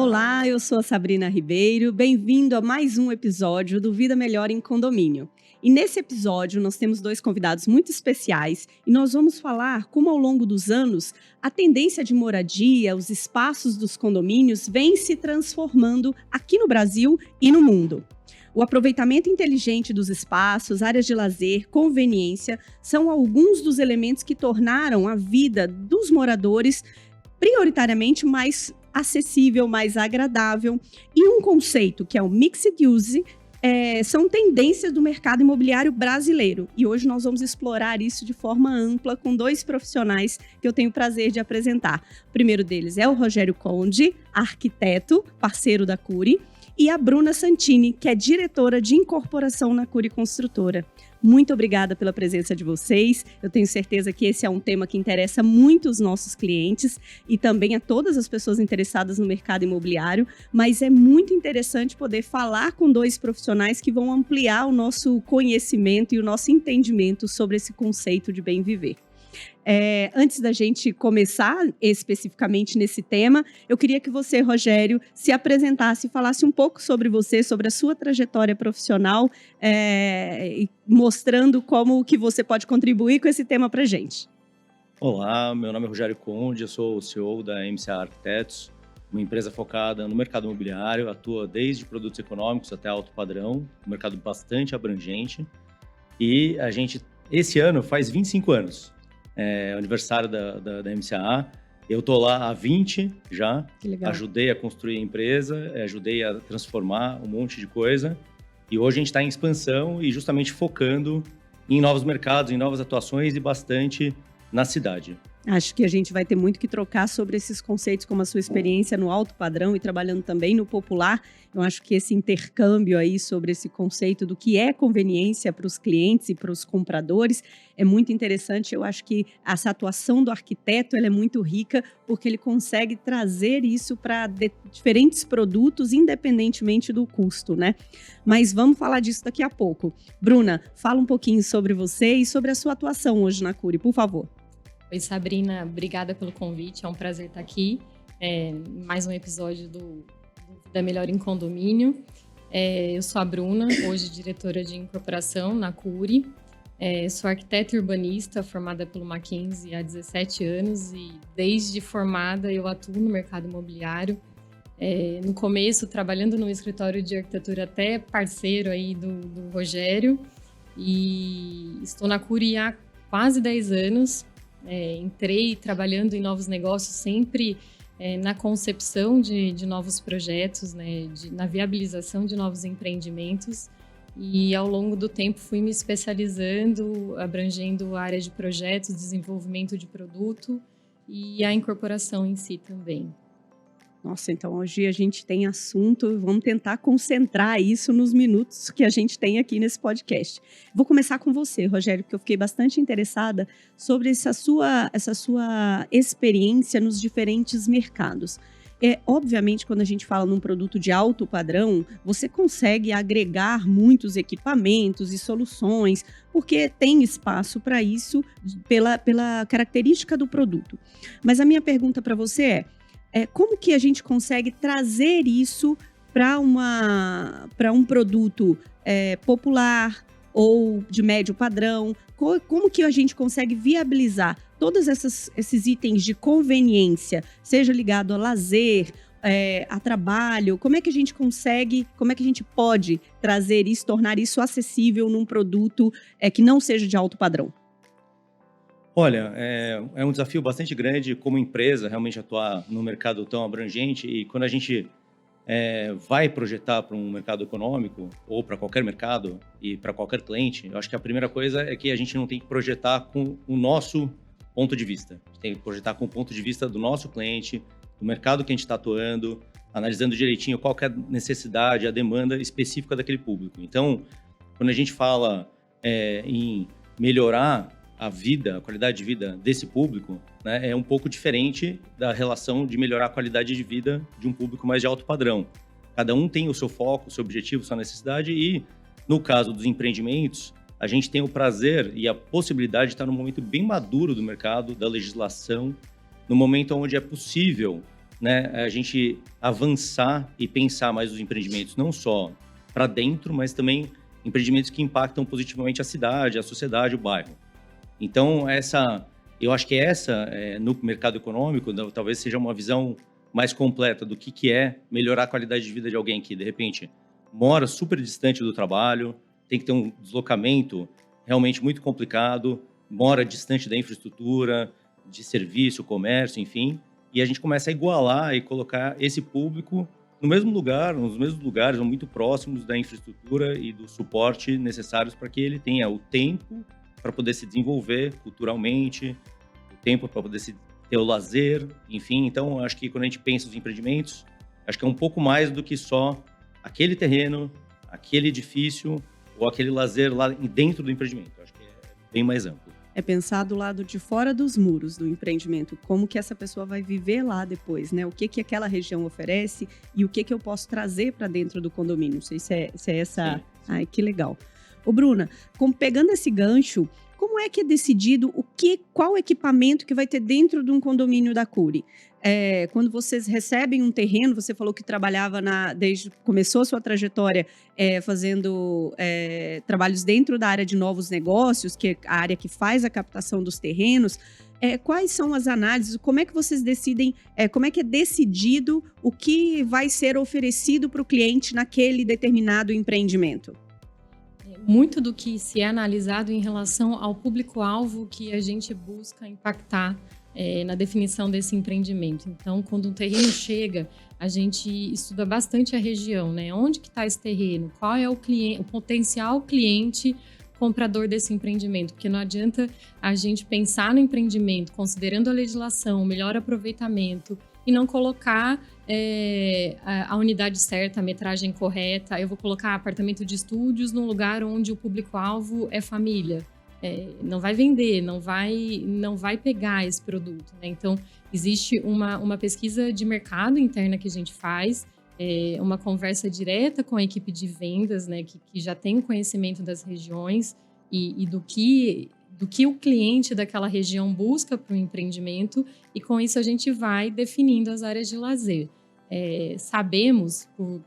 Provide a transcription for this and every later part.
Olá, eu sou a Sabrina Ribeiro, bem-vindo a mais um episódio do Vida Melhor em Condomínio. E nesse episódio nós temos dois convidados muito especiais e nós vamos falar como ao longo dos anos a tendência de moradia, os espaços dos condomínios vem se transformando aqui no Brasil e no mundo. O aproveitamento inteligente dos espaços, áreas de lazer, conveniência, são alguns dos elementos que tornaram a vida dos moradores prioritariamente mais acessível, mais agradável. E um conceito que é o Mixed Use são tendências do mercado imobiliário brasileiro. E hoje nós vamos explorar isso de forma ampla com dois profissionais que eu tenho o prazer de apresentar. O primeiro deles é o Rogério Conde, arquiteto, parceiro da Cury, e a Bruna Santini, que é diretora de incorporação na Cury Construtora. Muito obrigada pela presença de vocês. Eu tenho certeza que esse é um tema que interessa muito os nossos clientes e também a todas as pessoas interessadas no mercado imobiliário, mas é muito interessante poder falar com dois profissionais que vão ampliar o nosso conhecimento e o nosso entendimento sobre esse conceito de bem viver. Antes da gente começar especificamente nesse tema, eu queria que você, Rogério, se apresentasse e falasse um pouco sobre você, sobre a sua trajetória profissional, mostrando como que você pode contribuir com esse tema para a gente. Olá, meu nome é Rogério Conde, eu sou o CEO da MCA Arquitetos, uma empresa focada no mercado imobiliário, atua desde produtos econômicos até alto padrão, um mercado bastante abrangente. E a gente, esse ano, faz 25 anos. Aniversário da MCA. Eu estou lá há 20 já. Que legal. Ajudei a construir a empresa, ajudei a transformar um monte de coisa. E hoje a gente está em expansão e justamente focando em novos mercados, em novas atuações e bastante na cidade. Acho que a gente vai ter muito que trocar sobre esses conceitos, como a sua experiência no alto padrão e trabalhando também no popular. Eu acho que esse intercâmbio aí sobre esse conceito do que é conveniência para os clientes e para os compradores é muito interessante. Eu acho que essa atuação do arquiteto ela é muito rica porque ele consegue trazer isso para diferentes produtos, independentemente do custo, né? Mas vamos falar disso daqui a pouco. Bruna, fala um pouquinho sobre você e sobre a sua atuação hoje na Cury, por favor. Oi, Sabrina, obrigada pelo convite, é um prazer estar aqui, mais um episódio do Vida Melhor em Condomínio. Eu sou a Bruna, hoje diretora de incorporação na Cury, sou arquiteta e urbanista formada pelo Mackenzie há 17 anos e desde formada eu atuo no mercado imobiliário, no começo trabalhando no escritório de arquitetura até parceiro aí do Rogério e estou na Cury há quase 10 anos. Entrei trabalhando em novos negócios sempre na concepção de novos projetos, né, na viabilização de novos empreendimentos e ao longo do tempo fui me especializando, abrangendo a área de projetos, desenvolvimento de produto e a incorporação em si também. Nossa, então hoje a gente tem assunto, vamos tentar concentrar isso nos minutos que a gente tem aqui nesse podcast. Vou começar com você, Rogério, porque eu fiquei bastante interessada sobre essa sua experiência nos diferentes mercados. Obviamente, quando a gente fala num produto de alto padrão, você consegue agregar muitos equipamentos e soluções, porque tem espaço para isso pela característica do produto. Mas a minha pergunta para você como que a gente consegue trazer isso para um produto popular ou de médio padrão? Como que a gente consegue viabilizar todos esses itens de conveniência, seja ligado a lazer, a trabalho? Como é que a gente pode trazer isso, tornar isso acessível num produto que não seja de alto padrão? Olha, é um desafio bastante grande como empresa realmente atuar num mercado tão abrangente e quando a gente vai projetar para um mercado econômico ou para qualquer mercado e para qualquer cliente, eu acho que a primeira coisa é que a gente não tem que projetar com o nosso ponto de vista. A gente tem que projetar com o ponto de vista do nosso cliente, do mercado que a gente está atuando, analisando direitinho qual que é a necessidade, a demanda específica daquele público. Então, quando a gente fala em melhorar a qualidade de vida desse público, né, é um pouco diferente da relação de melhorar a qualidade de vida de um público mais de alto padrão. Cada um tem o seu foco, o seu objetivo, sua necessidade e, no caso dos empreendimentos, a gente tem o prazer e a possibilidade de estar num momento bem maduro do mercado, da legislação, no momento onde é possível né, a gente avançar e pensar mais os empreendimentos, não só para dentro, mas também empreendimentos que impactam positivamente a cidade, a sociedade, o bairro. Então, eu acho que no mercado econômico, talvez seja uma visão mais completa do que é melhorar a qualidade de vida de alguém que, de repente, mora super distante do trabalho, tem que ter um deslocamento realmente muito complicado, mora distante da infraestrutura, de serviço, comércio, enfim, e a gente começa a igualar e colocar esse público no mesmo lugar, nos mesmos lugares, ou muito próximos da infraestrutura e do suporte necessários para que ele tenha o tempo para poder se desenvolver culturalmente, o tempo para poder ter o lazer, enfim. Então, acho que quando a gente pensa nos empreendimentos, acho que é um pouco mais do que só aquele terreno, aquele edifício ou aquele lazer lá dentro do empreendimento. Acho que é bem mais amplo. É pensar do lado de fora dos muros do empreendimento, como que essa pessoa vai viver lá depois, né? O que aquela região oferece e o que eu posso trazer para dentro do condomínio. Não sei se é essa... Sim. Ai, que legal. Ô, Bruna, pegando esse gancho, como é que é decidido qual equipamento que vai ter dentro de um condomínio da Cury? Quando vocês recebem um terreno, você falou que trabalhava desde que começou a sua trajetória fazendo trabalhos dentro da área de novos negócios, que é a área que faz a captação dos terrenos. Quais são as análises? Como é que vocês decidem? Como é que é decidido o que vai ser oferecido para o cliente naquele determinado empreendimento? Muito do que se é analisado em relação ao público-alvo que a gente busca impactar na definição desse empreendimento. Então, quando um terreno chega, a gente estuda bastante a região, né? Onde que está esse terreno? Qual é o potencial cliente comprador desse empreendimento? Porque não adianta a gente pensar no empreendimento considerando a legislação, o melhor aproveitamento e não colocar a unidade certa, a metragem correta. Eu vou colocar apartamento de estúdios num lugar onde o público-alvo é família. Não vai vender, não vai pegar esse produto, né? Então, existe uma pesquisa de mercado interna que a gente faz, uma conversa direta com a equipe de vendas, né, que já tem o conhecimento das regiões e do que o cliente daquela região busca para o empreendimento, e com isso a gente vai definindo as áreas de lazer. Sabemos, por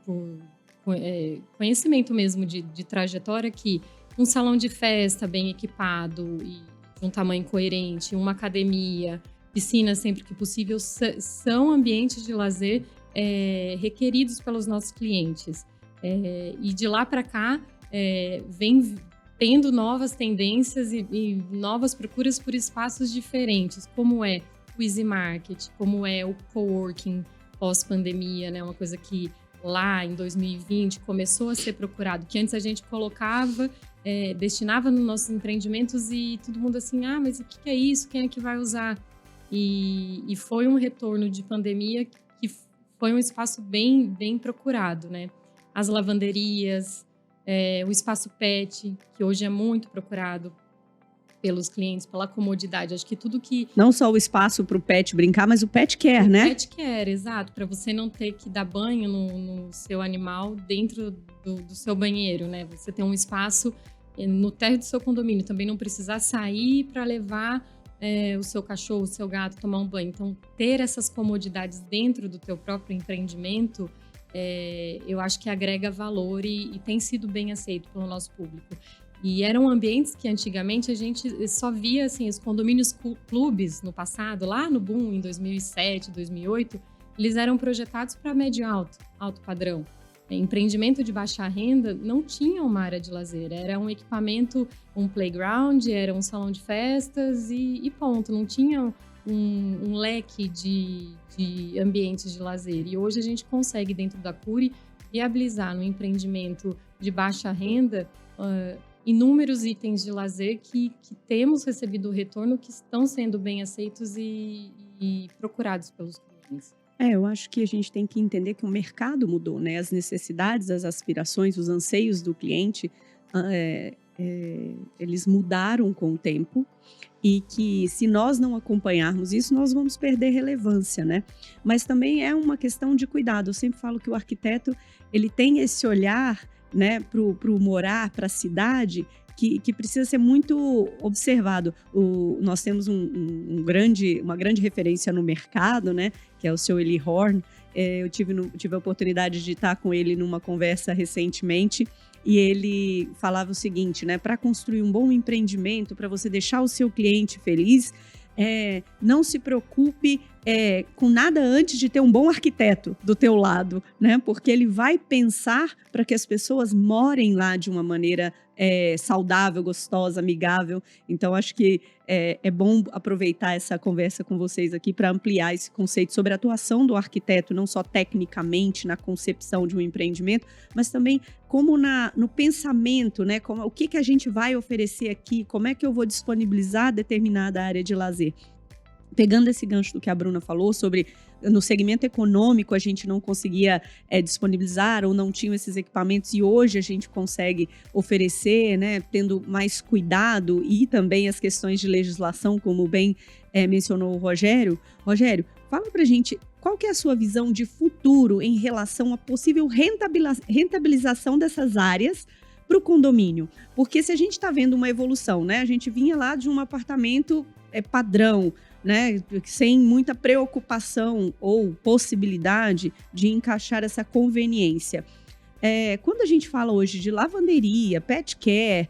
conhecimento mesmo de trajetória, que um salão de festa bem equipado e de um tamanho coerente, uma academia, piscina sempre que possível, são ambientes de lazer requeridos pelos nossos clientes. E de lá para cá, vem tendo novas tendências e novas procuras por espaços diferentes, como é o Easy Market, como é o coworking pós-pandemia, né? Uma coisa que lá em 2020 começou a ser procurado, que antes a gente colocava, destinava nos nossos empreendimentos e todo mundo assim, mas o que é isso? Quem é que vai usar? E foi um retorno de pandemia que foi um espaço bem, bem procurado, né? As lavanderias, o espaço pet, que hoje é muito procurado pelos clientes, pela comodidade. Acho que tudo que... Não só o espaço para o pet brincar, mas o pet care, né? O pet care, exato. Para você não ter que dar banho no seu animal dentro do seu banheiro, né? Você tem um espaço no térreo do seu condomínio. Também não precisar sair para levar o seu cachorro, o seu gato tomar um banho. Então, ter essas comodidades dentro do teu próprio empreendimento, eu acho que agrega valor e tem sido bem aceito pelo nosso público. E eram ambientes que antigamente a gente só via, assim, os condomínios clubes no passado, lá no boom, em 2007, 2008, eles eram projetados para médio alto padrão. Empreendimento de baixa renda não tinha uma área de lazer, era um equipamento, um playground, era um salão de festas e ponto, não tinha um leque de ambientes de lazer. E hoje a gente consegue, dentro da Cury, viabilizar no empreendimento de baixa renda inúmeros itens de lazer que temos recebido o retorno, que estão sendo bem aceitos e procurados pelos clientes. Eu acho que a gente tem que entender que o mercado mudou, né? As necessidades, as aspirações, os anseios do cliente, eles mudaram com o tempo, e que se nós não acompanharmos isso, nós vamos perder relevância, né? Mas também é uma questão de cuidado. Eu sempre falo que o arquiteto, ele tem esse olhar, né, para o morar, para a cidade, que precisa ser muito observado. Nós temos uma grande referência no mercado, né, que é o seu Eli Horn. Eu tive a oportunidade de estar com ele numa conversa recentemente, e ele falava o seguinte, né, para construir um bom empreendimento, para você deixar o seu cliente feliz, não se preocupe com nada antes de ter um bom arquiteto do teu lado, né? Porque ele vai pensar para que as pessoas morem lá de uma maneira saudável, gostosa, amigável. Então, acho que é bom aproveitar essa conversa com vocês aqui para ampliar esse conceito sobre a atuação do arquiteto, não só tecnicamente na concepção de um empreendimento, mas também como no pensamento, né? O que a gente vai oferecer aqui, como é que eu vou disponibilizar determinada área de lazer. Pegando esse gancho do que a Bruna falou sobre no segmento econômico a gente não conseguia disponibilizar ou não tinha esses equipamentos, e hoje a gente consegue oferecer, né, tendo mais cuidado, e também as questões de legislação, como bem mencionou o Rogério. Rogério, fala pra gente qual que é a sua visão de futuro em relação à possível rentabilização dessas áreas para o condomínio. Porque se a gente está vendo uma evolução, né, a gente vinha lá de um apartamento padrão, né, sem muita preocupação ou possibilidade de encaixar essa conveniência. Quando a gente fala hoje de lavanderia, pet care,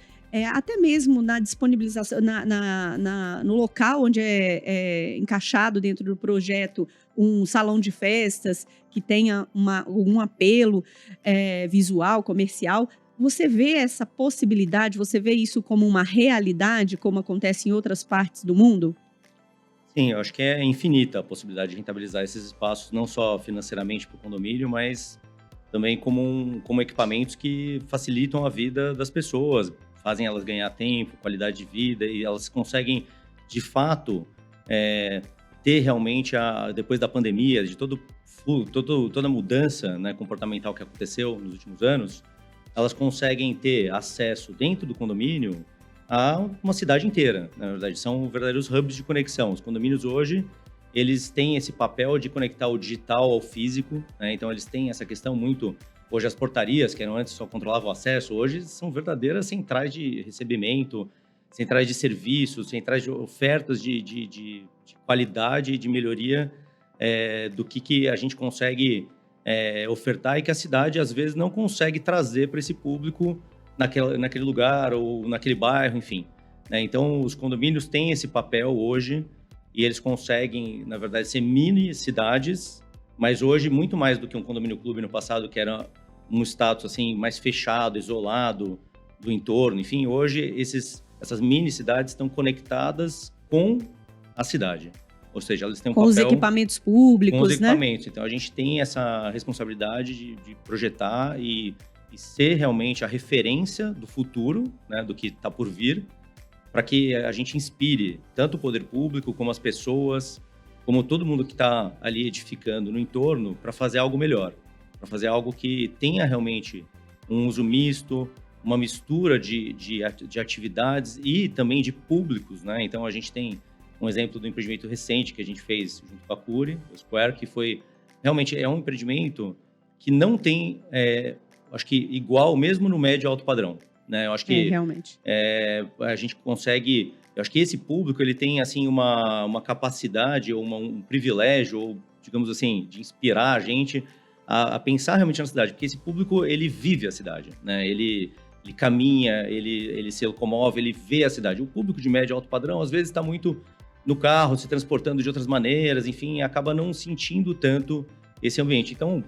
até mesmo na disponibilização, no local onde é encaixado dentro do projeto um salão de festas que tenha um apelo visual, comercial, você vê essa possibilidade, você vê isso como uma realidade, como acontece em outras partes do mundo? Sim, eu acho que é infinita a possibilidade de rentabilizar esses espaços, não só financeiramente para o condomínio, mas também como equipamentos que facilitam a vida das pessoas, fazem elas ganhar tempo, qualidade de vida, e elas conseguem, de fato, ter realmente, depois da pandemia, de toda a mudança, né, comportamental que aconteceu nos últimos anos, elas conseguem ter acesso dentro do condomínio a uma cidade inteira. Na verdade, são verdadeiros hubs de conexão. Os condomínios hoje, eles têm esse papel de conectar o digital ao físico, né? Então, eles têm essa questão muito... Hoje, as portarias, que eram antes só controlavam o acesso, hoje são verdadeiras centrais de recebimento, centrais de serviços, centrais de ofertas de qualidade e de melhoria do que a gente consegue ofertar, e que a cidade, às vezes, não consegue trazer para esse público naquele lugar ou naquele bairro, enfim. Né? Então, os condomínios têm esse papel hoje, e eles conseguem, na verdade, ser mini cidades, mas hoje, muito mais do que um condomínio clube no passado, que era um status assim, mais fechado, isolado do entorno. Enfim, hoje, essas mini cidades estão conectadas com a cidade. Ou seja, elas têm um papel... Com os equipamentos públicos, com os né? equipamentos. Então, a gente tem essa responsabilidade de projetar e ser realmente a referência do futuro, né, do que está por vir, para que a gente inspire tanto o poder público, como as pessoas, como todo mundo que está ali edificando no entorno, para fazer algo melhor, para fazer algo que tenha realmente um uso misto, uma mistura de atividades e também de públicos, né? Então, a gente tem um exemplo do empreendimento recente que a gente fez junto com a Cury, o Square, que foi realmente um empreendimento que não tem... acho que igual mesmo no médio e alto padrão, né? Eu acho que realmente. A gente consegue... Eu acho que esse público, ele tem, assim, uma capacidade ou um privilégio, ou, digamos assim, de inspirar a gente a pensar realmente na cidade, porque esse público, ele vive a cidade, né? Ele caminha, ele se locomove, ele vê a cidade. O público de médio e alto padrão, às vezes, está muito no carro, se transportando de outras maneiras, enfim, acaba não sentindo tanto esse ambiente. Então,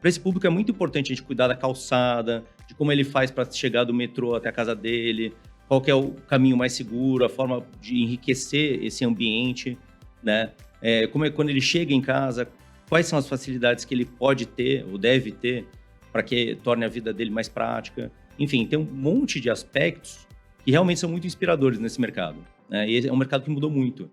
para esse público é muito importante a gente cuidar da calçada, de como ele faz para chegar do metrô até a casa dele, qual que é o caminho mais seguro, a forma de enriquecer esse ambiente, né? Como é quando ele chega em casa, quais são as facilidades que ele pode ter ou deve ter para que torne a vida dele mais prática. Enfim, tem um monte de aspectos que realmente são muito inspiradores nesse mercado, né? E é um mercado que mudou muito.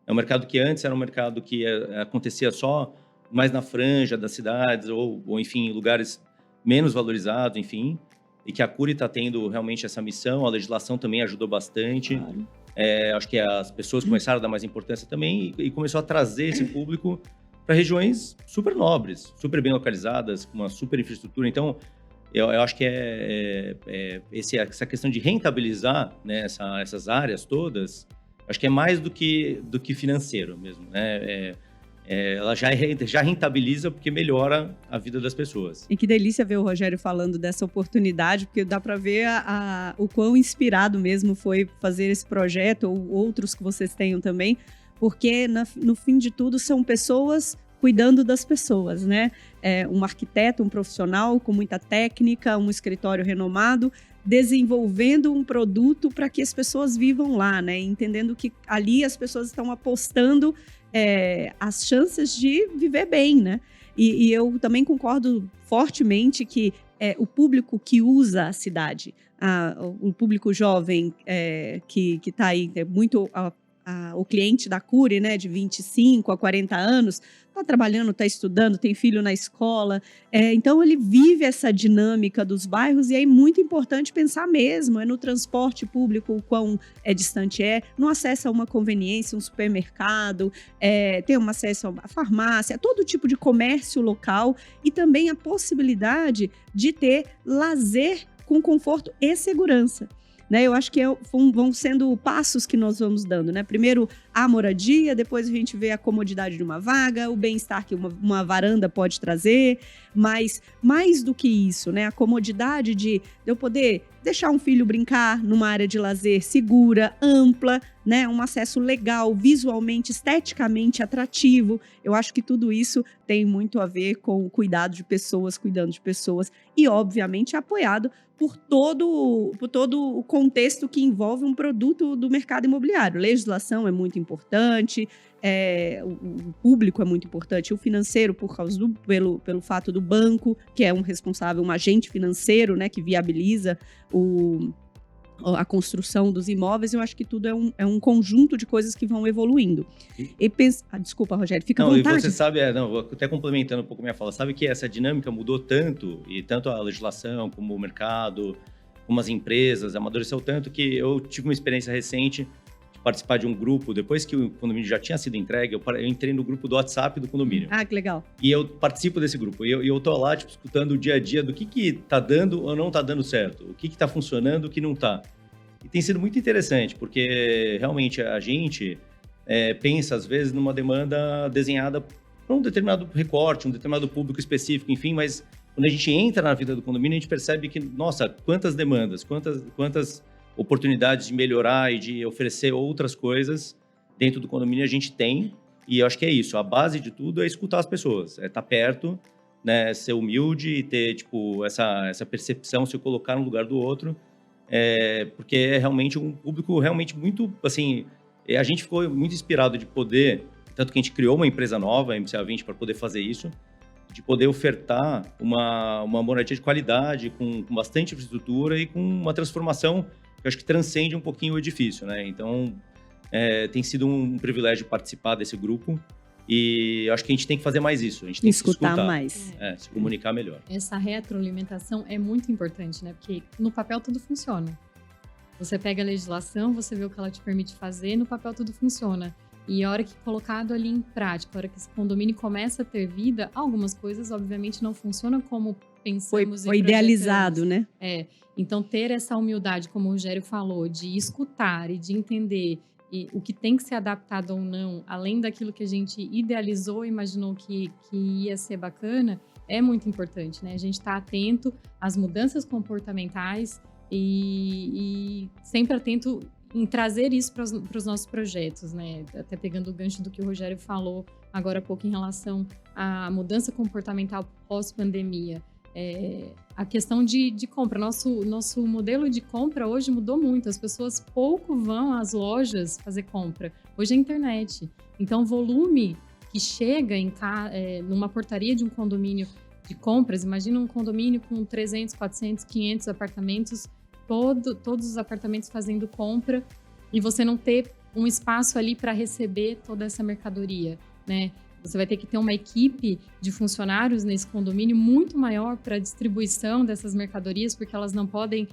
É um mercado que antes era um mercado que acontecia só mais na franja das cidades ou enfim, em lugares menos valorizados, enfim, e que a Cury está tendo realmente essa missão. A legislação também ajudou bastante. Claro. Acho que as pessoas começaram a dar mais importância também e começou a trazer esse público para regiões super nobres, super bem localizadas, com uma super infraestrutura. Então, eu acho que essa questão de rentabilizar, né, essas áreas todas, acho que é mais do que financeiro mesmo, né? Ela já rentabiliza porque melhora a vida das pessoas. E que delícia ver o Rogério falando dessa oportunidade, porque dá para ver o quão inspirado mesmo foi fazer esse projeto, ou outros que vocês tenham também, porque no fim de tudo são pessoas cuidando das pessoas, né? Um arquiteto, um profissional com muita técnica, um escritório renomado, desenvolvendo um produto para que as pessoas vivam lá, né? Entendendo que ali as pessoas estão apostando as chances de viver bem, né? E eu também concordo fortemente que o público que usa a cidade, o público jovem que está aí, muito o cliente da Cury, né, de 25 a 40 anos, está trabalhando, está estudando, tem filho na escola, então ele vive essa dinâmica dos bairros e é muito importante pensar mesmo, no transporte público, o quão distante no acesso a uma conveniência, um supermercado, tem um acesso a farmácia, todo tipo de comércio local e também a possibilidade de ter lazer com conforto e segurança. Né, eu acho que vão sendo passos que nós vamos dando, né? Primeiro a moradia, depois a gente vê a comodidade de uma vaga, o bem-estar que uma varanda pode trazer, mas mais do que isso, né? A comodidade de eu poder deixar um filho brincar numa área de lazer segura, ampla, né? Um acesso legal, visualmente, esteticamente atrativo. Eu acho que tudo isso tem muito a ver com o cuidado de pessoas, cuidando de pessoas e, obviamente, apoiado por todo o contexto que envolve um produto do mercado imobiliário. Legislação é muito importante, o público é muito importante, o financeiro pelo fato do banco, que é um responsável, um agente financeiro, né, que viabiliza a construção dos imóveis. Eu acho que tudo é um conjunto de coisas que vão evoluindo. Desculpa, Rogério, fica à vontade. E você sabe, até complementando um pouco a minha fala, sabe que essa dinâmica mudou tanto, e tanto a legislação como o mercado, como as empresas, amadureceu tanto que eu tive uma experiência recente de participar de um grupo, depois que o condomínio já tinha sido entregue, eu entrei no grupo do WhatsApp do condomínio. Ah, que legal. E eu participo desse grupo, e eu tô lá, escutando o dia a dia do que tá dando ou não tá dando certo, o que tá funcionando, o que não tá. E tem sido muito interessante, porque realmente a gente pensa, às vezes, numa demanda desenhada para um determinado recorte, um determinado público específico, enfim, mas quando a gente entra na vida do condomínio, a gente percebe que, nossa, quantas demandas, quantas oportunidades de melhorar e de oferecer outras coisas dentro do condomínio a gente tem. E eu acho que é isso, a base de tudo é escutar as pessoas, estar perto, né, ser humilde e ter essa percepção, se colocar no lugar do outro, porque é realmente um público realmente muito, assim, a gente ficou muito inspirado de poder, tanto que a gente criou uma empresa nova, a MCA20, para poder fazer isso, de poder ofertar uma moradia de qualidade, com bastante infraestrutura e com uma transformação que eu acho que transcende um pouquinho o edifício, né? Então, tem sido um privilégio participar desse grupo e eu acho que a gente tem que fazer mais isso. A gente tem que escutar mais. Se comunicar melhor. Essa retroalimentação é muito importante, né? Porque no papel tudo funciona. Você pega a legislação, você vê o que ela te permite fazer, no papel tudo funciona. E a hora que colocado ali em prática, a hora que esse condomínio começa a ter vida, algumas coisas, obviamente, não funcionam como pensamos. Foi idealizado, né? Então, ter essa humildade, como o Rogério falou, de escutar e de entender o que tem que ser adaptado ou não, além daquilo que a gente idealizou e imaginou que ia ser bacana, é muito importante, né? A gente está atento às mudanças comportamentais e sempre atento em trazer isso para os nossos projetos, né? Até pegando o gancho do que o Rogério falou agora há pouco em relação à mudança comportamental pós-pandemia. A questão de compra. Nosso modelo de compra hoje mudou muito. As pessoas pouco vão às lojas fazer compra. Hoje é a internet. Então, o volume que chega numa portaria de um condomínio de compras, imagina um condomínio com 300, 400, 500 apartamentos, todos os apartamentos fazendo compra e você não ter um espaço ali para receber toda essa mercadoria, né? Você vai ter que ter uma equipe de funcionários nesse condomínio muito maior para a distribuição dessas mercadorias, porque elas não podem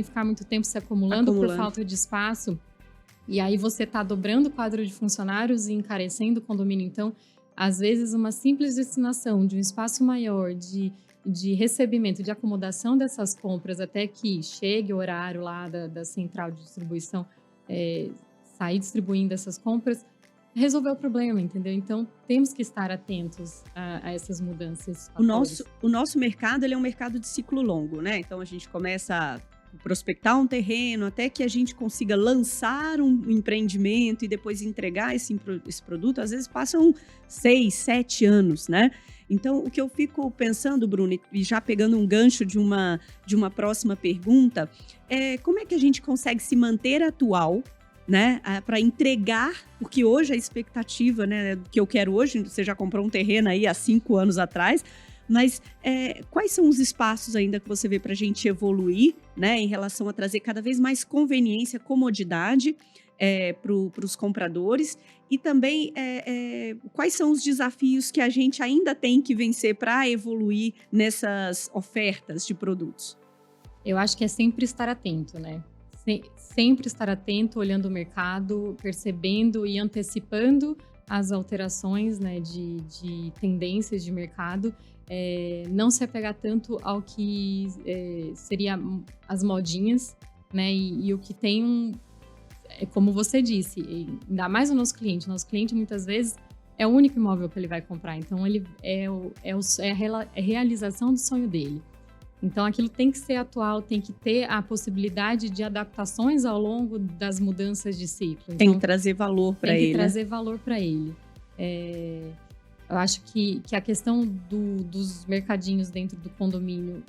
ficar muito tempo se acumulando por falta de espaço. E aí você está dobrando o quadro de funcionários e encarecendo o condomínio. Então, às vezes, uma simples destinação de um espaço maior, de de recebimento, de acomodação dessas compras até que chegue o horário lá da central de distribuição, sair distribuindo essas compras, resolver o problema, entendeu? Então, temos que estar atentos a essas mudanças. O nosso mercado, ele é um mercado de ciclo longo, né? Então, a gente começa a prospectar um terreno até que a gente consiga lançar um empreendimento e depois entregar esse produto. Às vezes, passam 6, 7 anos, né? Então, o que eu fico pensando, Bruno, e já pegando um gancho de uma próxima pergunta, é como é que a gente consegue se manter atual, né, para entregar, porque hoje a expectativa, né, que eu quero hoje, você já comprou um terreno aí há 5 anos atrás, mas quais são os espaços ainda que você vê para a gente evoluir, né, em relação a trazer cada vez mais conveniência, comodidade para os compradores e também quais são os desafios que a gente ainda tem que vencer para evoluir nessas ofertas de produtos? Eu acho que é sempre estar atento, né? Sempre estar atento, olhando o mercado, percebendo e antecipando as alterações, né, de tendências de mercado, não se apegar tanto ao que seria as modinhas, né, e o que tem como você disse, ainda mais o nosso cliente muitas vezes é o único imóvel que ele vai comprar, então ele é a realização do sonho dele. Então, aquilo tem que ser atual, tem que ter a possibilidade de adaptações ao longo das mudanças de ciclo. Então, tem que trazer valor para ele. Tem que trazer valor para ele. Eu acho que a questão dos mercadinhos dentro do condomínio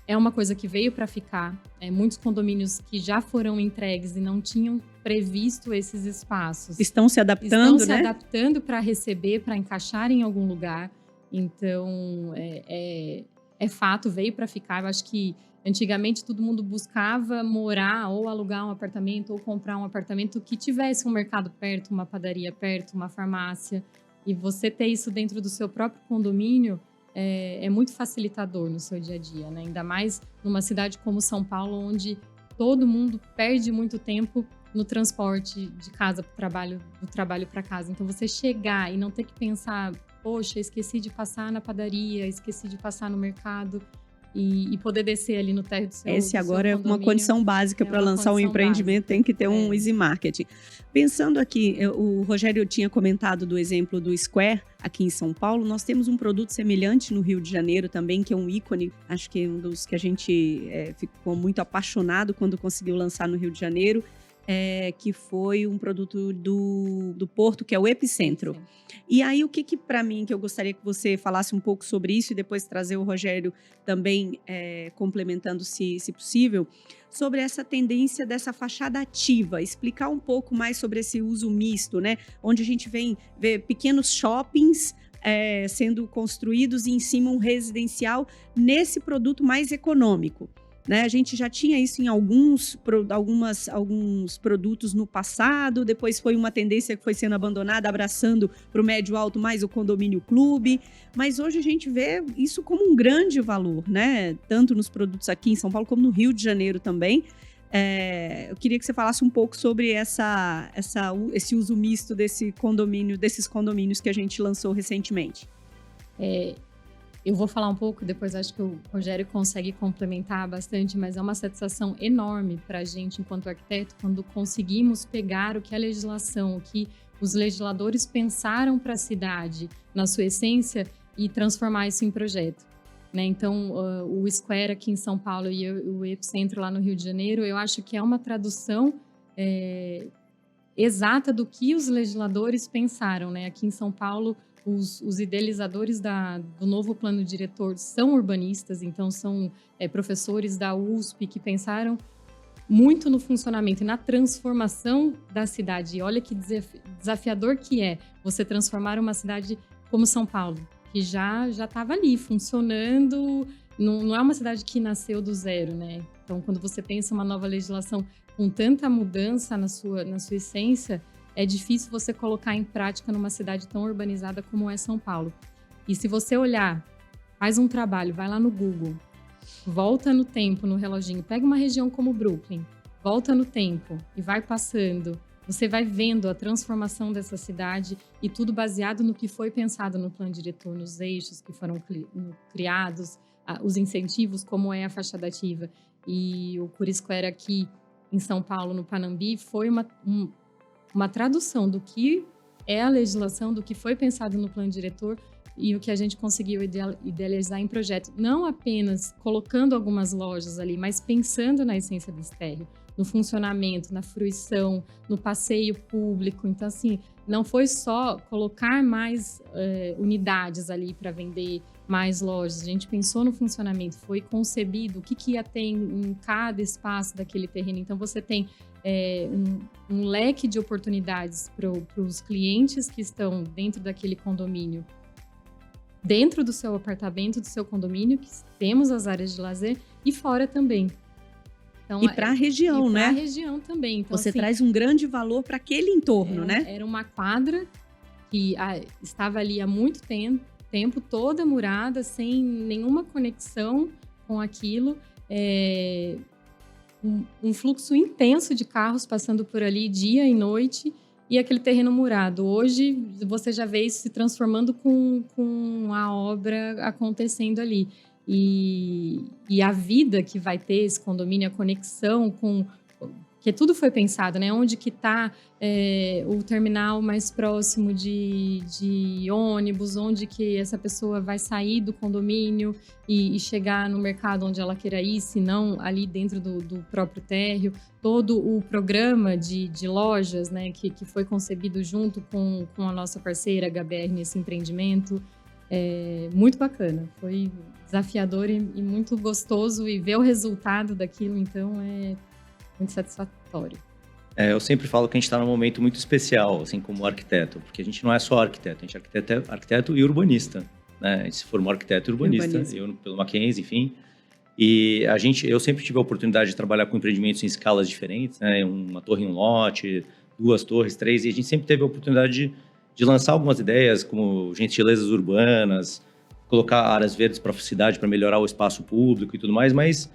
é uma coisa que veio para ficar. Muitos condomínios que já foram entregues e não tinham previsto esses espaços. Estão se adaptando, né? Estão se adaptando para receber, para encaixar em algum lugar. Então, é fato, veio para ficar. Eu acho que antigamente todo mundo buscava morar ou alugar um apartamento ou comprar um apartamento que tivesse um mercado perto, uma padaria perto, uma farmácia. E você ter isso dentro do seu próprio condomínio é muito facilitador no seu dia a dia, né? Ainda mais numa cidade como São Paulo, onde todo mundo perde muito tempo no transporte de casa para o trabalho, do trabalho para casa. Então, você chegar e não ter que pensar, poxa, esqueci de passar na padaria, esqueci de passar no mercado e poder descer ali no térreo do seu Esse agora é uma condição básica para lançar um empreendimento, tem que ter um easy marketing. Pensando aqui, o Rogério tinha comentado do exemplo do Square aqui em São Paulo, nós temos um produto semelhante no Rio de Janeiro também, que é um ícone, acho que é um dos que a gente ficou muito apaixonado quando conseguiu lançar no Rio de Janeiro, que foi um produto do Porto, que é o Epicentro. E aí, o que para mim, que eu gostaria que você falasse um pouco sobre isso e depois trazer o Rogério também complementando, se possível, sobre essa tendência dessa fachada ativa, explicar um pouco mais sobre esse uso misto, né? Onde a gente vê pequenos shoppings sendo construídos e em cima um residencial nesse produto mais econômico. Né? A gente já tinha isso em alguns produtos no passado, depois foi uma tendência que foi sendo abandonada, abraçando para o médio alto mais o condomínio clube, mas hoje a gente vê isso como um grande valor, né? Tanto nos produtos aqui em São Paulo como no Rio de Janeiro também. Eu queria que você falasse um pouco sobre esse uso misto desses condomínios que a gente lançou recentemente. Eu vou falar um pouco, depois acho que o Rogério consegue complementar bastante, mas é uma satisfação enorme para a gente, enquanto arquiteto, quando conseguimos pegar o que a legislação, o que os legisladores pensaram para a cidade, na sua essência, e transformar isso em projeto. Né? Então, o Square aqui em São Paulo e o Epicentro lá no Rio de Janeiro, eu acho que é uma tradução exata do que os legisladores pensaram. Né? Aqui em São Paulo, os idealizadores do novo plano diretor são urbanistas, então são professores da USP que pensaram muito no funcionamento e na transformação da cidade. E olha que desafiador que é você transformar uma cidade como São Paulo, que já estava ali funcionando, não é uma cidade que nasceu do zero, né? Então, quando você pensa uma nova legislação com tanta mudança na sua essência, é difícil você colocar em prática numa cidade tão urbanizada como é São Paulo. E se você olhar, faz um trabalho, vai lá no Google, volta no tempo, no reloginho, pega uma região como Brooklyn, volta no tempo e vai passando. Você vai vendo a transformação dessa cidade e tudo baseado no que foi pensado no plano diretor, nos eixos que foram criados, os incentivos, como é a fachada ativa. E o Cura Square aqui em São Paulo, no Panambi, foi uma tradução do que é a legislação, do que foi pensado no plano diretor e o que a gente conseguiu idealizar em projeto. Não apenas colocando algumas lojas ali, mas pensando na essência desse térreo, no funcionamento, na fruição, no passeio público. Então, assim, não foi só colocar mais unidades ali para vender, mais lojas. A gente pensou no funcionamento, foi concebido o que ia ter em cada espaço daquele terreno. Então, você tem um leque de oportunidades para os clientes que estão dentro daquele condomínio, dentro do seu apartamento, do seu condomínio, que temos as áreas de lazer, e fora também. Então, e para a região, né? E para a região também. Então, você assim, traz um grande valor para aquele entorno, né? Era uma quadra que estava ali há muito tempo, toda murada, sem nenhuma conexão com aquilo. Um fluxo intenso de carros passando por ali dia e noite, e aquele terreno murado. Hoje, você já vê isso se transformando com a obra acontecendo ali. E a vida que vai ter esse condomínio, a conexão com... Porque tudo foi pensado, né? Onde que está o terminal mais próximo de ônibus, onde que essa pessoa vai sair do condomínio e chegar no mercado onde ela queira ir, se não ali dentro do próprio térreo. Todo o programa de lojas, né? Que foi concebido junto com a nossa parceira HBR nesse empreendimento. Muito bacana, foi desafiador e muito gostoso, e ver o resultado daquilo, então, é muito satisfatório. Eu sempre falo que a gente está num momento muito especial, assim, como arquiteto, porque a gente não é só arquiteto, a gente é arquiteto e urbanista, né? A gente se formou arquiteto e urbanista, eu pelo Mackenzie, enfim. E eu sempre tive a oportunidade de trabalhar com empreendimentos em escalas diferentes, né? Uma torre em um lote, 2 torres, 3, e a gente sempre teve a oportunidade de lançar algumas ideias, como gentilezas urbanas, colocar áreas verdes para a cidade, para melhorar o espaço público e tudo mais, mas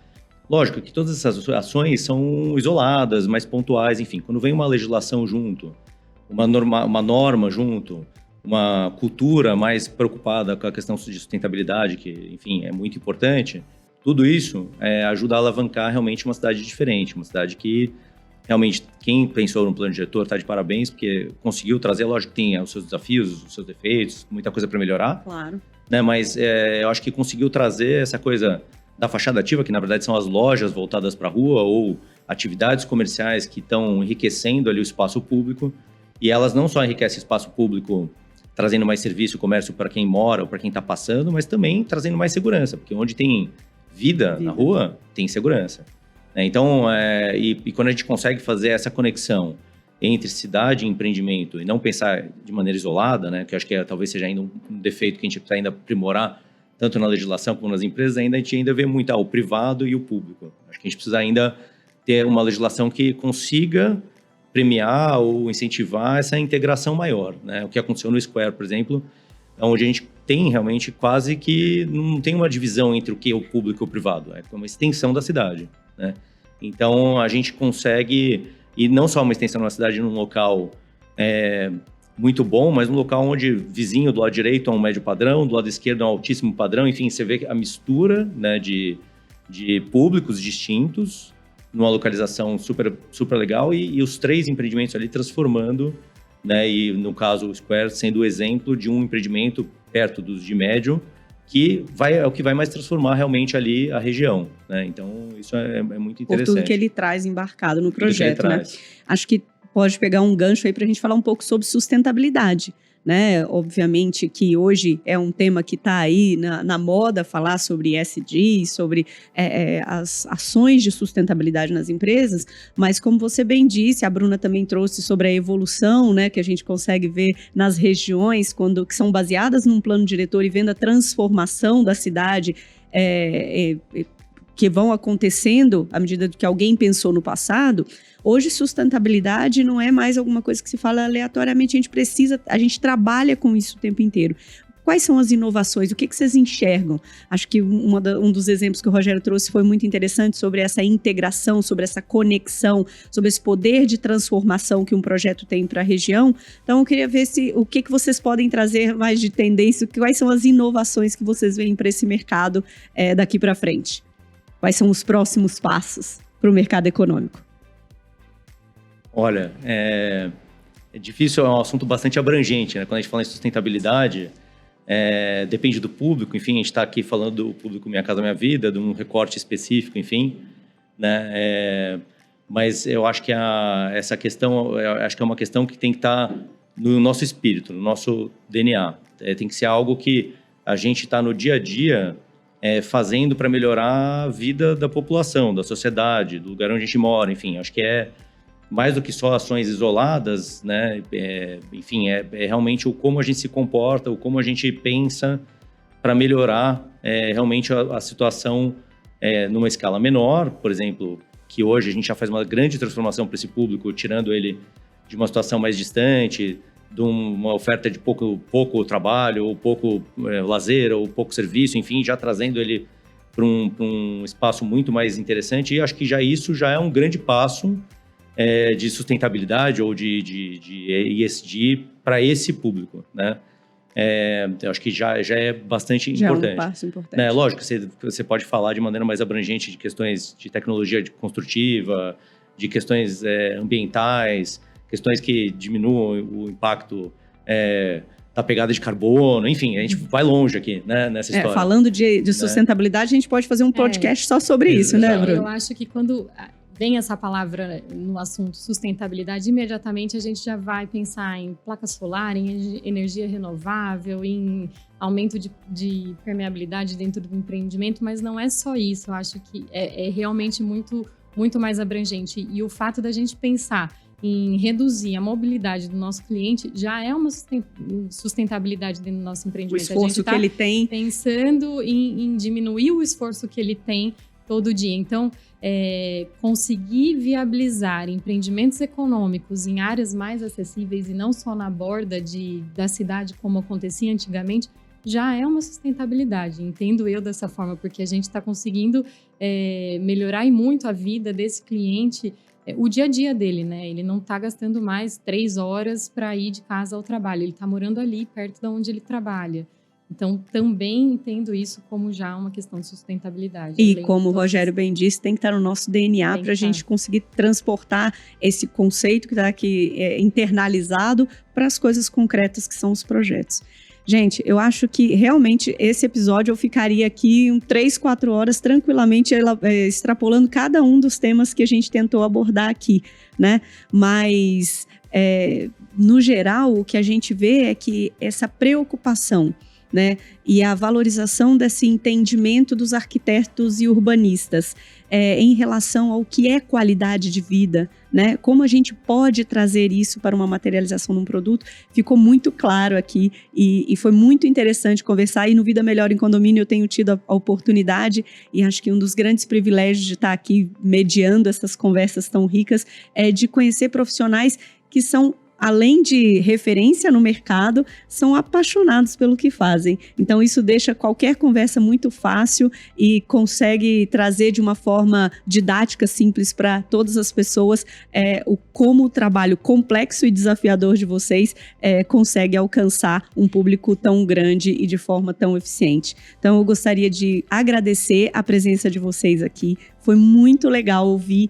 lógico que todas essas ações são isoladas, mais pontuais, enfim. Quando vem uma legislação junto, uma norma junto, uma cultura mais preocupada com a questão de sustentabilidade, que, enfim, é muito importante, tudo isso ajuda a alavancar realmente uma cidade diferente, uma cidade que realmente, quem pensou no plano diretor está de parabéns, porque conseguiu trazer, lógico que tem os seus desafios, os seus defeitos, muita coisa para melhorar. Claro. Né? Mas eu acho que conseguiu trazer essa coisa da fachada ativa, que na verdade são as lojas voltadas para a rua ou atividades comerciais que estão enriquecendo ali o espaço público. E elas não só enriquecem o espaço público trazendo mais serviço e comércio para quem mora ou para quem está passando, mas também trazendo mais segurança, porque onde tem vida na rua, tem segurança. Então, e quando a gente consegue fazer essa conexão entre cidade e empreendimento e não pensar de maneira isolada, né, que eu acho que talvez seja ainda um defeito que a gente precisa ainda aprimorar, tanto na legislação como nas empresas, a gente ainda vê muito o privado e o público. Acho que a gente precisa ainda ter uma legislação que consiga premiar ou incentivar essa integração maior, né? O que aconteceu no Square, por exemplo, onde a gente tem realmente quase que não tem uma divisão entre o que é o público e o privado, é uma extensão da cidade, né? Então, a gente consegue, e não só uma extensão da cidade num local muito bom, mas num local onde vizinho do lado direito é um médio padrão, do lado esquerdo é um altíssimo padrão, enfim, você vê a mistura, né, de públicos distintos, numa localização super, super legal, e os 3 empreendimentos ali transformando, né, e no caso o Square sendo o exemplo de um empreendimento perto dos de médio, que é o que vai mais transformar realmente ali a região, né? Então, isso é muito interessante. Por tudo que ele traz embarcado no projeto, né? Acho que pode pegar um gancho aí para a gente falar um pouco sobre sustentabilidade, né? Obviamente que hoje é um tema que está aí na moda, falar sobre ESG, sobre as ações de sustentabilidade nas empresas, mas como você bem disse, a Bruna também trouxe sobre a evolução, né, que a gente consegue ver nas regiões, que são baseadas num plano diretor e vendo a transformação da cidade, que vão acontecendo à medida que alguém pensou no passado. Hoje, sustentabilidade não é mais alguma coisa que se fala aleatoriamente, a gente trabalha com isso o tempo inteiro. quais são as inovações? O que vocês enxergam? Acho que um dos exemplos que o Rogério trouxe foi muito interessante sobre essa integração, sobre essa conexão, sobre esse poder de transformação que um projeto tem para a região. Então, eu queria ver o que vocês podem trazer mais de tendência, quais são as inovações que vocês veem para esse mercado daqui para frente. Quais são os próximos passos para o mercado econômico? Olha, é difícil, é um assunto bastante abrangente, né? Quando a gente fala em sustentabilidade, depende do público, enfim, a gente está aqui falando do público Minha Casa Minha Vida, de um recorte específico, enfim, né? Mas eu acho que essa questão, acho que é uma questão que tem que estar no nosso espírito, no nosso DNA. Tem que ser algo que a gente está no dia a dia fazendo para melhorar a vida da população, da sociedade, do lugar onde a gente mora, enfim, acho que mais do que só ações isoladas, né? Enfim, realmente o como a gente se comporta, o como a gente pensa para melhorar realmente a situação numa escala menor, por exemplo, que hoje a gente já faz uma grande transformação para esse público, tirando ele de uma situação mais distante, de uma oferta de pouco trabalho, ou pouco lazer, ou pouco serviço, enfim, já trazendo ele para um espaço muito mais interessante. E acho que isso já é um grande passo de sustentabilidade ou de ESG para esse público, né? Eu acho que já é bastante importante. Já é um passo importante. Lógico, você pode falar de maneira mais abrangente de questões de tecnologia construtiva, de questões ambientais, questões que diminuam o impacto da pegada de carbono, enfim, a gente vai longe aqui, né, nessa história. Falando de sustentabilidade, a gente pode fazer um podcast só sobre isso, né, Bruno? Eu acho que quando vem essa palavra no assunto sustentabilidade, imediatamente a gente já vai pensar em placa solar, em energia renovável, em aumento de permeabilidade dentro do empreendimento, mas não é só isso. Eu acho que é realmente muito, muito mais abrangente. E o fato da gente pensar em reduzir a mobilidade do nosso cliente já é uma sustentabilidade dentro do nosso empreendimento. O esforço que ele tem. Pensando em diminuir o esforço que ele tem todo dia. Então, conseguir viabilizar empreendimentos econômicos em áreas mais acessíveis e não só na borda da cidade, como acontecia antigamente, já é uma sustentabilidade. Entendo eu dessa forma, porque a gente está conseguindo melhorar e muito a vida desse cliente, o dia a dia dele, né? Ele não está gastando mais 3 horas para ir de casa ao trabalho, ele está morando ali, perto de onde ele trabalha. Então, também entendo isso como já uma questão de sustentabilidade. E como o Rogério bem disse, tem que estar no nosso DNA para a gente conseguir transportar esse conceito que está aqui internalizado para as coisas concretas que são os projetos. Gente, eu acho que realmente esse episódio eu ficaria aqui 3, 4 horas tranquilamente extrapolando cada um dos temas que a gente tentou abordar aqui, né? Mas, no geral, o que a gente vê é que essa preocupação, né, e a valorização desse entendimento dos arquitetos e urbanistas em relação ao que é qualidade de vida, né, como a gente pode trazer isso para uma materialização de um produto, ficou muito claro aqui e foi muito interessante conversar. E no Vida Melhor em Condomínio eu tenho tido a oportunidade, e acho que um dos grandes privilégios de estar aqui mediando essas conversas tão ricas é de conhecer profissionais que são, além de referência no mercado, são apaixonados pelo que fazem. Então, isso deixa qualquer conversa muito fácil e consegue trazer de uma forma didática, simples para todas as pessoas como o trabalho complexo e desafiador de vocês consegue alcançar um público tão grande e de forma tão eficiente. Então, eu gostaria de agradecer a presença de vocês aqui. Foi muito legal ouvir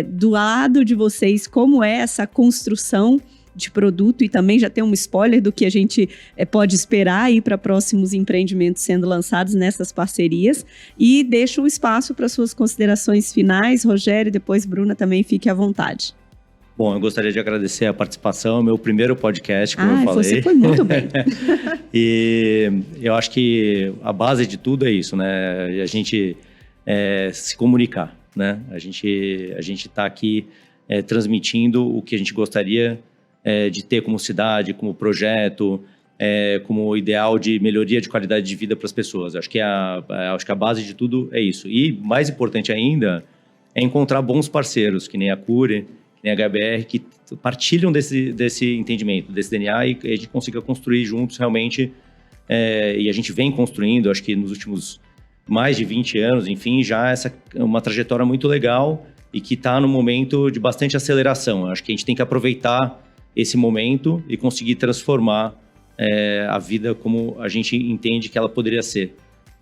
do lado de vocês como é essa construção de produto, e também já tem um spoiler do que a gente pode esperar aí para próximos empreendimentos sendo lançados nessas parcerias. E deixo o espaço para suas considerações finais. Rogério, depois Bruna, também fique à vontade. Bom, eu gostaria de agradecer a participação, meu primeiro podcast, como eu falei. Você foi muito bem. E eu acho que a base de tudo é isso, né? A gente se comunicar, né? A gente está aqui transmitindo o que a gente gostaria de ter como cidade, como projeto, como ideal de melhoria de qualidade de vida para as pessoas. Acho que a base de tudo é isso. E mais importante ainda é encontrar bons parceiros, que nem a Cure, que nem a HBR, que partilham desse entendimento, desse DNA, e a gente consiga construir juntos realmente e a gente vem construindo, acho que nos últimos mais de 20 anos, enfim, já uma trajetória muito legal e que está no momento de bastante aceleração. Acho que a gente tem que aproveitar esse momento e conseguir transformar a vida como a gente entende que ela poderia ser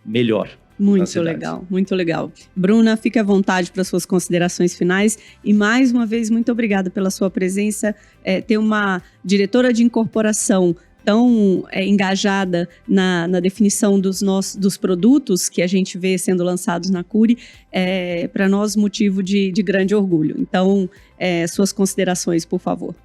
melhor. Muito legal, muito legal. Bruna, fique à vontade para suas considerações finais e mais uma vez, muito obrigada pela sua presença. Ter uma diretora de incorporação tão engajada na definição dos produtos que a gente vê sendo lançados na Cury, para nós motivo de grande orgulho. Então, suas considerações, por favor.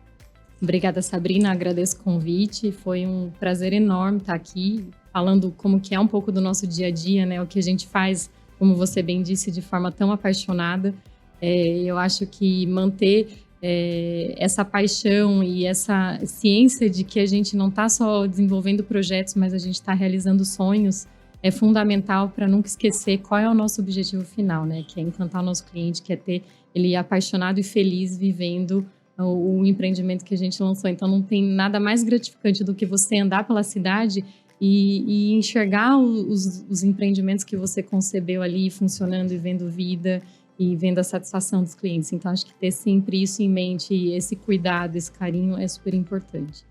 Obrigada, Sabrina, agradeço o convite, foi um prazer enorme estar aqui, falando como que é um pouco do nosso dia a dia, né? O que a gente faz, como você bem disse, de forma tão apaixonada. Eu acho que manter essa paixão e essa ciência de que a gente não está só desenvolvendo projetos, mas a gente está realizando sonhos, é fundamental para nunca esquecer qual é o nosso objetivo final, né? Que é encantar o nosso cliente, que é ter ele apaixonado e feliz vivendo o empreendimento que a gente lançou. Então, não tem nada mais gratificante do que você andar pela cidade e enxergar os empreendimentos que você concebeu ali funcionando e vendo vida e vendo a satisfação dos clientes. Então, acho que ter sempre isso em mente, esse cuidado, esse carinho é super importante.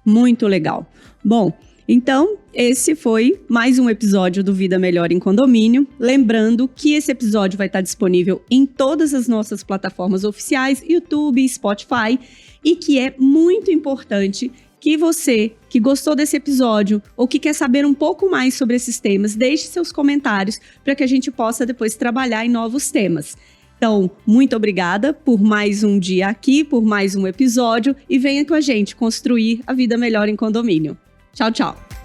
Muito legal. Bom, então, esse foi mais um episódio do Vida Melhor em Condomínio. Lembrando que esse episódio vai estar disponível em todas as nossas plataformas oficiais, YouTube, Spotify, e que é muito importante que você que gostou desse episódio ou que quer saber um pouco mais sobre esses temas, deixe seus comentários para que a gente possa depois trabalhar em novos temas. Então, muito obrigada por mais um dia aqui, por mais um episódio e venha com a gente construir a vida melhor em condomínio. Tchau, tchau!